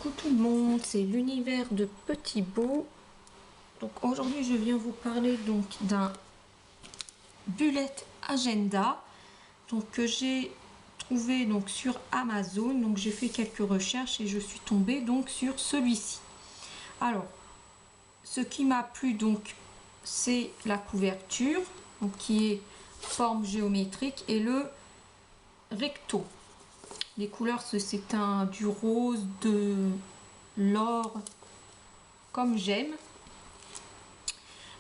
Coucou tout le monde, c'est l'univers de Petit Beau. Donc aujourd'hui je viens vous parler donc d'un bullet agenda donc que j'ai trouvé donc sur Amazon. Donc j'ai fait quelques recherches et je suis tombée donc sur celui-ci. Alors ce qui m'a plu donc c'est la couverture donc qui est forme géométrique et le recto. Les couleurs, c'est du rose, de l'or, comme j'aime.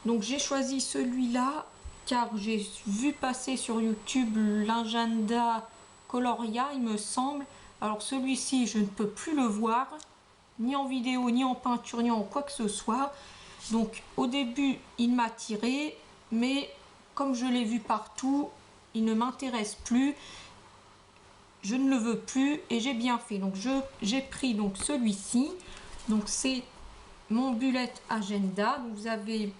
Donc j'ai choisi celui-là car j'ai vu passer sur YouTube l'agenda Coloria, il me semble. Alors celui-ci, je ne peux plus le voir, ni en vidéo, ni en peinture, ni en quoi que ce soit. Donc au début, il m'a attiré, mais comme je l'ai vu partout, il ne m'intéresse plus. Je ne le veux plus et j'ai bien fait. Donc j'ai pris donc celui-ci. Donc c'est mon bullet agenda. Donc, vous avez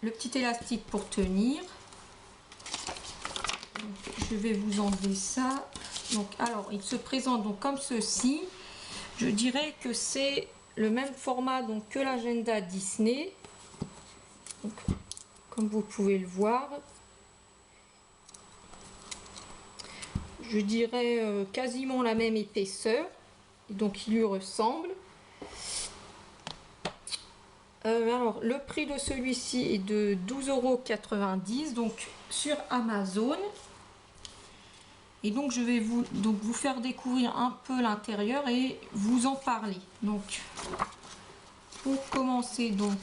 le petit élastique pour tenir. Donc, je vais vous enlever ça. Donc alors il se présente donc comme ceci. Je dirais que c'est le même format donc que l'agenda Disney. Donc, comme vous pouvez le voir. Je dirais quasiment la même épaisseur, donc il lui ressemble. Alors le prix de celui-ci est de 12,90 € donc sur Amazon. Et donc je vais vous faire découvrir un peu l'intérieur et vous en parler. Donc pour commencer, donc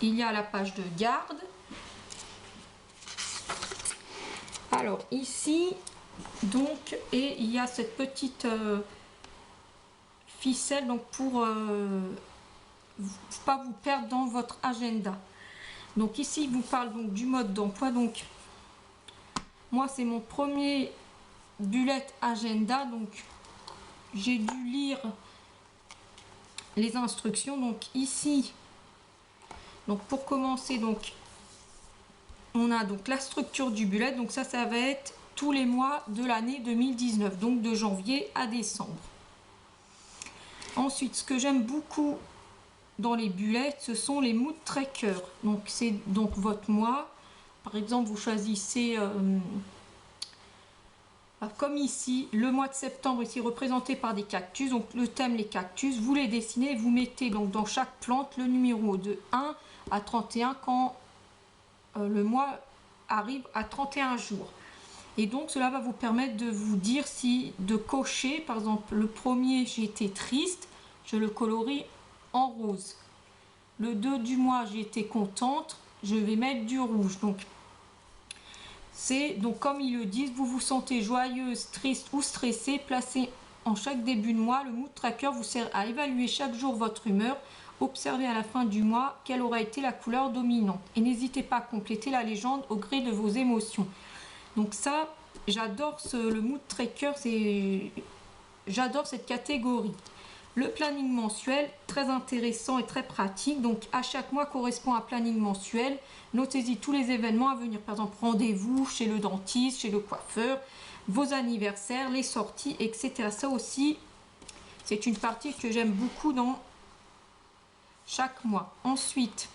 il y a la page de garde. Alors ici donc, et il y a cette petite ficelle donc pour pas vous perdre dans votre agenda. Donc ici il vous parle donc du mode d'emploi. Donc moi c'est mon premier bullet agenda, donc j'ai dû lire les instructions. Donc ici, donc pour commencer, donc on a donc la structure du bullet. Donc ça va être tous les mois de l'année 2019, donc de janvier à décembre. Ensuite, ce que j'aime beaucoup dans les bullets, ce sont les mood trackers. Donc c'est donc votre mois. Par exemple, vous choisissez comme ici, le mois de septembre ici représenté par des cactus. Donc le thème les cactus, vous les dessinez, vous mettez donc dans chaque plante le numéro de 1 à 31 quand le mois arrive à 31 jours. Et donc cela va vous permettre de vous dire si de cocher, par exemple le premier j'ai été triste, je le colorie en rose. Le 2 du mois j'ai été contente, je vais mettre du rouge. Donc c'est donc comme ils le disent, vous vous sentez joyeuse, triste ou stressée, placez en chaque début de mois. Le mood tracker vous sert à évaluer chaque jour votre humeur. Observez à la fin du mois quelle aura été la couleur dominante. Et n'hésitez pas à compléter la légende au gré de vos émotions. Donc ça, j'adore le mood tracker, j'adore cette catégorie. Le planning mensuel, très intéressant et très pratique. Donc à chaque mois correspond à un planning mensuel. Notez-y tous les événements à venir, par exemple rendez-vous chez le dentiste, chez le coiffeur, vos anniversaires, les sorties, etc. Ça aussi, c'est une partie que j'aime beaucoup dans chaque mois. Ensuite,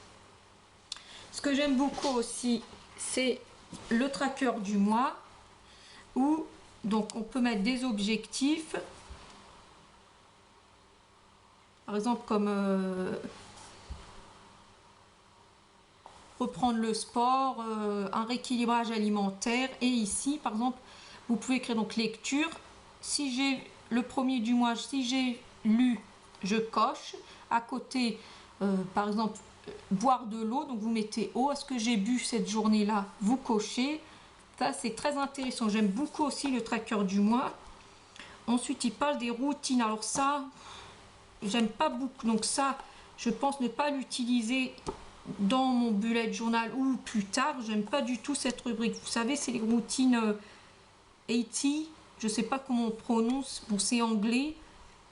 ce que j'aime beaucoup aussi, c'est le tracker du mois où donc on peut mettre des objectifs. Par exemple, comme reprendre le sport, un rééquilibrage alimentaire. Et ici, par exemple, vous pouvez écrire donc lecture. Si j'ai le premier du mois, si j'ai lu, je coche. À côté, par exemple, boire de l'eau. Donc vous mettez eau. Est-ce que j'ai bu cette journée-là? Vous cochez. Ça, c'est très intéressant. J'aime beaucoup aussi le tracker du mois. Ensuite, il parle des routines. Alors ça, j'aime pas beaucoup. Donc ça, je pense ne pas l'utiliser dans mon bullet journal ou plus tard. J'aime pas du tout cette rubrique. Vous savez, c'est les routines 80. Je sais pas comment on prononce. Bon, c'est anglais.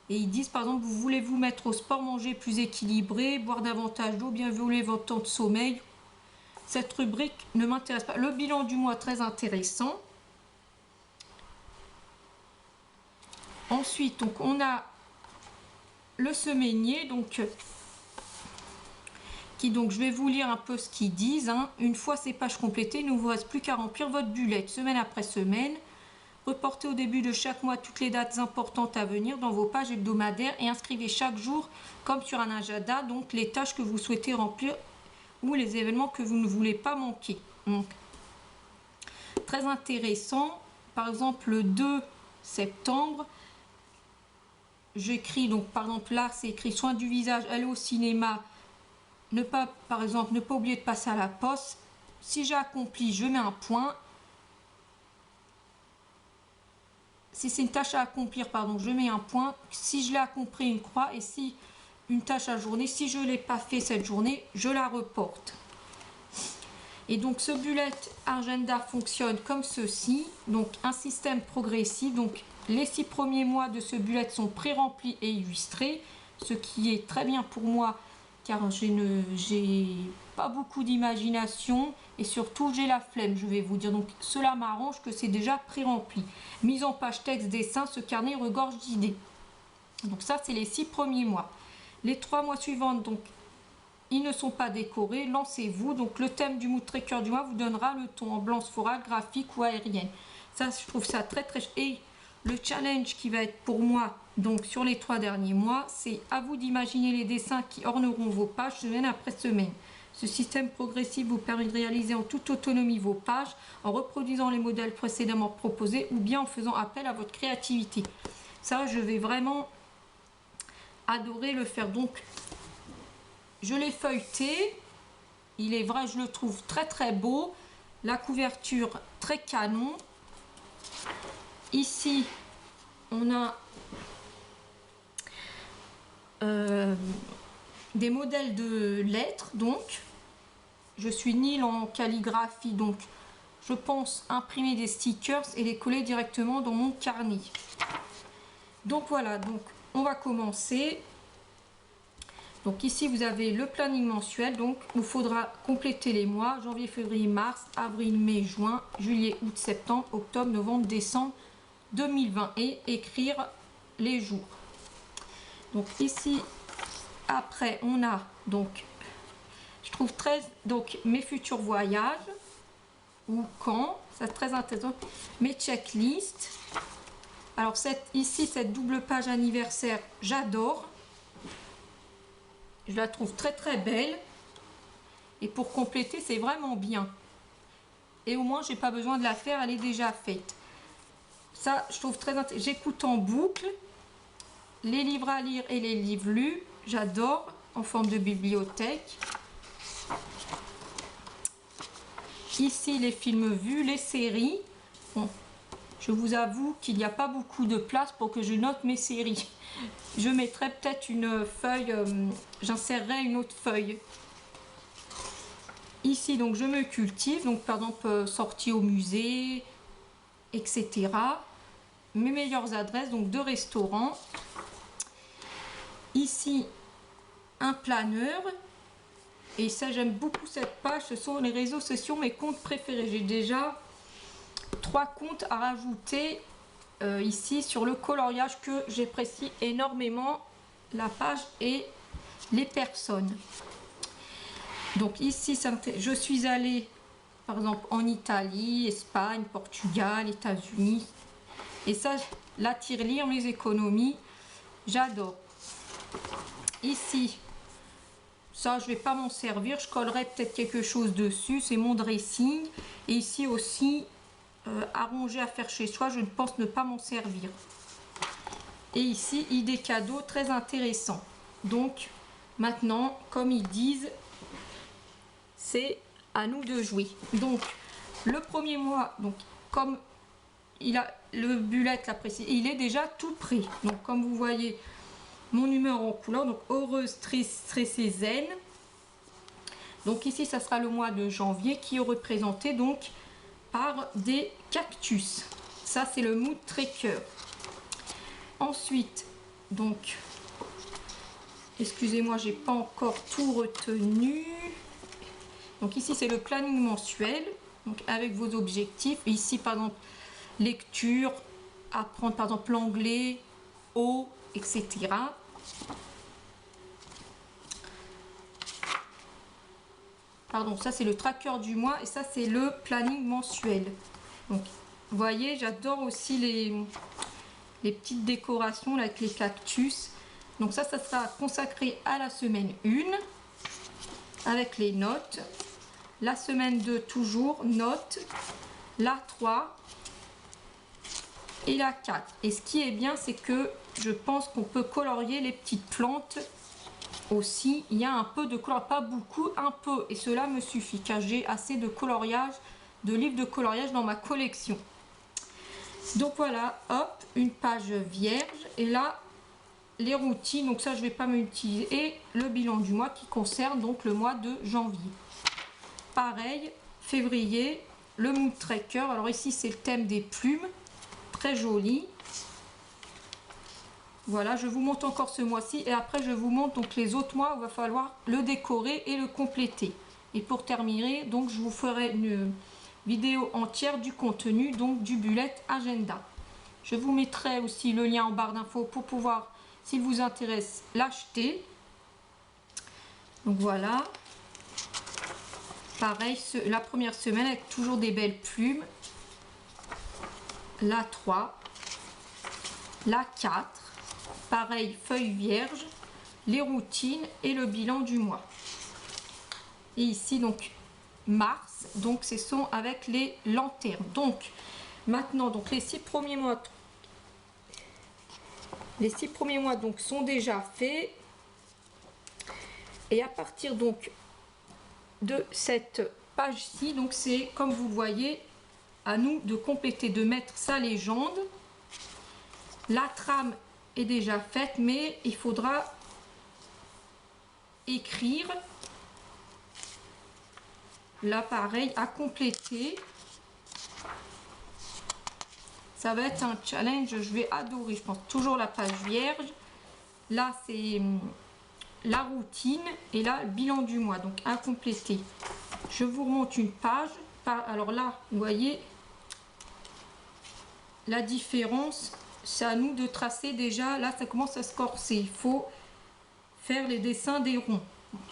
Et ils disent par exemple, vous voulez vous mettre au sport, manger plus équilibré, boire davantage d'eau, bien violer votre temps de sommeil. Cette rubrique ne m'intéresse pas. Le bilan du mois, très intéressant. Ensuite, donc on a le semainier, donc je vais vous lire un peu ce qu'ils disent. Hein. Une fois ces pages complétées, il ne vous reste plus qu'à remplir votre bullet semaine après semaine. Reportez au début de chaque mois toutes les dates importantes à venir dans vos pages hebdomadaires et inscrivez chaque jour, comme sur un agenda, donc les tâches que vous souhaitez remplir ou les événements que vous ne voulez pas manquer. Donc, très intéressant. Par exemple, le 2 septembre, j'écris, donc par exemple là, c'est écrit soin du visage, aller au cinéma, ne pas, par exemple, ne pas oublier de passer à la poste. Si j'ai accompli, je mets un point. Si c'est une tâche à accomplir, pardon, je mets un point. Si je l'ai accompli, une croix. Et si une tâche à journée, si je ne l'ai pas fait cette journée, je la reporte. Et donc ce bullet agenda fonctionne comme ceci. Donc un système progressif. Donc les 6 premiers mois de ce bullet sont pré-remplis et illustrés. Ce qui est très bien pour moi car j'ai pas beaucoup d'imagination et surtout j'ai la flemme, je vais vous dire. Donc cela m'arrange que c'est déjà pré-rempli. Mise en page texte, dessin, ce carnet regorge d'idées. Donc ça c'est les 6 premiers mois. Les 3 mois suivants, donc ils ne sont pas décorés, lancez-vous. Donc le thème du mood tracker du mois vous donnera le ton en blanc, floral, graphique ou aérienne. Ça je trouve ça très très... Et le challenge qui va être pour moi, donc sur les 3 derniers mois, c'est à vous d'imaginer les dessins qui orneront vos pages semaine après semaine. Ce système progressif vous permet de réaliser en toute autonomie vos pages en reproduisant les modèles précédemment proposés ou bien en faisant appel à votre créativité. Ça, je vais vraiment adorer le faire. Donc, je l'ai feuilleté. Il est vrai, je le trouve très très beau. La couverture très canon. Ici, on a des modèles de lettres. Donc, je suis nulle en calligraphie. Donc, je pense imprimer des stickers et les coller directement dans mon carnet. Donc, voilà. Donc, on va commencer. Donc, ici, vous avez le planning mensuel. Donc, il faudra compléter les mois. Janvier, février, mars, avril, mai, juin, juillet, août, septembre, octobre, novembre, décembre 2020 et écrire les jours. Donc ici après on a donc je trouve très donc mes futurs voyages ou quand, c'est très intéressant, mes checklists. Alors ici cette double page anniversaire, j'adore, je la trouve très très belle et pour compléter c'est vraiment bien et au moins j'ai pas besoin de la faire, elle est déjà faite. Ça, je trouve très intéressant. J'écoute en boucle les livres à lire et les livres lus. J'adore, en forme de bibliothèque. Ici, les films vus, les séries. Bon, je vous avoue qu'il n'y a pas beaucoup de place pour que je note mes séries. Je mettrai peut-être une feuille, j'insérerai une autre feuille. Ici, donc, je me cultive. Donc, par exemple, sortie au musée, etc. Mes meilleures adresses, donc de restaurants. Ici, un planeur. Et ça, j'aime beaucoup cette page. Ce sont les réseaux sociaux, mes comptes préférés. J'ai déjà 3 comptes à rajouter ici sur le coloriage que j'apprécie énormément. La page et les personnes. Donc ici, je suis allée par exemple en Italie, Espagne, Portugal, États-Unis. Et ça, la tirelire, mes économies, j'adore. Ici, ça, je vais pas m'en servir. Je collerai peut-être quelque chose dessus. C'est mon dressing. Et ici aussi, arranger à faire chez soi. Je ne pense ne pas m'en servir. Et ici, idée cadeau très intéressant. Donc, maintenant, comme ils disent, c'est à nous de jouer. Donc, le premier mois, donc comme il a le bullet là précis, il est déjà tout prêt. Donc comme vous voyez mon numéro en couleur, donc heureuse, stressée, zen. Donc ici ça sera le mois de janvier qui est représenté donc par des cactus. Ça c'est le mood tracker. Ensuite donc excusez-moi, j'ai pas encore tout retenu. Donc ici c'est le planning mensuel, donc avec vos objectifs. Ici par exemple lecture, apprendre par exemple l'anglais, eau, etc. Pardon, ça c'est le tracker du mois et ça c'est le planning mensuel. Donc, vous voyez, j'adore aussi les petites décorations là, avec les cactus. Donc ça sera consacré à la semaine 1 avec les notes. La semaine 2 toujours, notes. La 3 et la 4. Et ce qui est bien, c'est que je pense qu'on peut colorier les petites plantes aussi. Il y a un peu de coloriage, pas beaucoup, un peu. Et cela me suffit car j'ai assez de coloriage, de livres de coloriage dans ma collection. Donc voilà, hop, une page vierge. Et là, les routines, donc ça je vais pas m'utiliser. Et le bilan du mois qui concerne donc le mois de janvier. Pareil, février, le mood tracker. Alors ici c'est le thème des plumes, très joli. Voilà, je vous montre encore ce mois-ci et après je vous montre donc les autres mois où il va falloir le décorer et le compléter. Et pour terminer, donc je vous ferai une vidéo entière du contenu, donc du bullet agenda. Je vous mettrai aussi le lien en barre d'infos pour pouvoir, s'il vous intéresse, l'acheter. Donc voilà. Pareil, la première semaine avec toujours des belles plumes. La 3. La 4. Pareil, feuille vierge. Les routines et le bilan du mois. Et ici, donc, mars. Donc, ce sont avec les lanternes. Donc, maintenant, donc, les 6 premiers mois. Les 6 premiers mois, donc, sont déjà faits. Et à partir, donc, de cette page-ci, donc c'est comme vous le voyez, à nous de compléter, de mettre sa légende. La trame est déjà faite, mais il faudra écrire. Là pareil, à compléter. Ça va être un challenge, je vais adorer, je pense. Toujours la page vierge. Là c'est la routine et là le bilan du mois, donc à compléter. Je vous remonte une page. Alors là, vous voyez la différence. C'est à nous de tracer déjà. Là, ça commence à se corser. Il faut faire les dessins des ronds.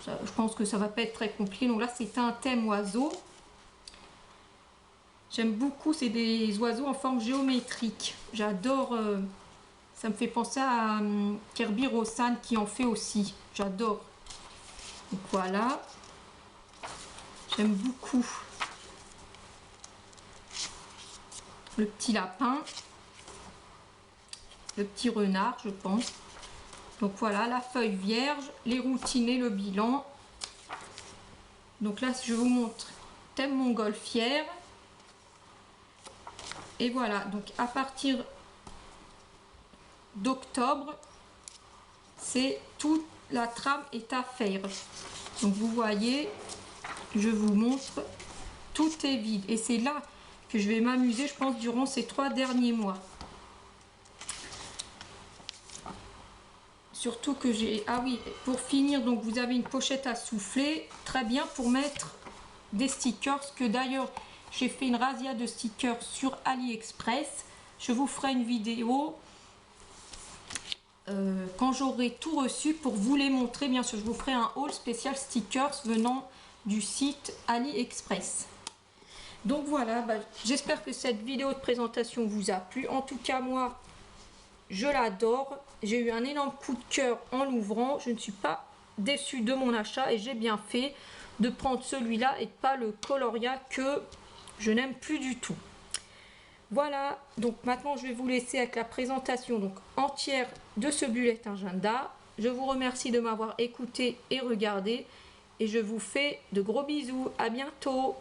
Ça, je pense que ça va pas être très compliqué. Donc là, c'est un thème oiseau. J'aime beaucoup. C'est des oiseaux en forme géométrique. J'adore. Ça me fait penser à Kirby Rosan qui en fait aussi. J'adore. Donc voilà. J'aime beaucoup le petit lapin, le petit renard, je pense. Donc voilà, la feuille vierge, les routines et le bilan. Donc là, je vous montre thème montgolfière. Et voilà, donc à partir d'octobre, c'est toute la trame est à faire. Donc vous voyez, je vous montre, tout est vide. Et c'est là que je vais m'amuser, je pense, durant ces 3 derniers mois. Surtout que j'ai... Ah oui, pour finir, donc vous avez une pochette à souffler. Très bien pour mettre des stickers. Que d'ailleurs, j'ai fait une razzia de stickers sur AliExpress. Je vous ferai une vidéo quand j'aurai tout reçu pour vous les montrer. Bien sûr, je vous ferai un haul spécial stickers venant du site AliExpress. Donc voilà, j'espère que cette vidéo de présentation vous a plu. En tout cas, moi, je l'adore. J'ai eu un énorme coup de cœur en l'ouvrant. Je ne suis pas déçue de mon achat et j'ai bien fait de prendre celui-là et pas le Coloria que je n'aime plus du tout. Voilà, donc maintenant je vais vous laisser avec la présentation donc entière de ce bullet agenda. Je vous remercie de m'avoir écouté et regardé et je vous fais de gros bisous. À bientôt.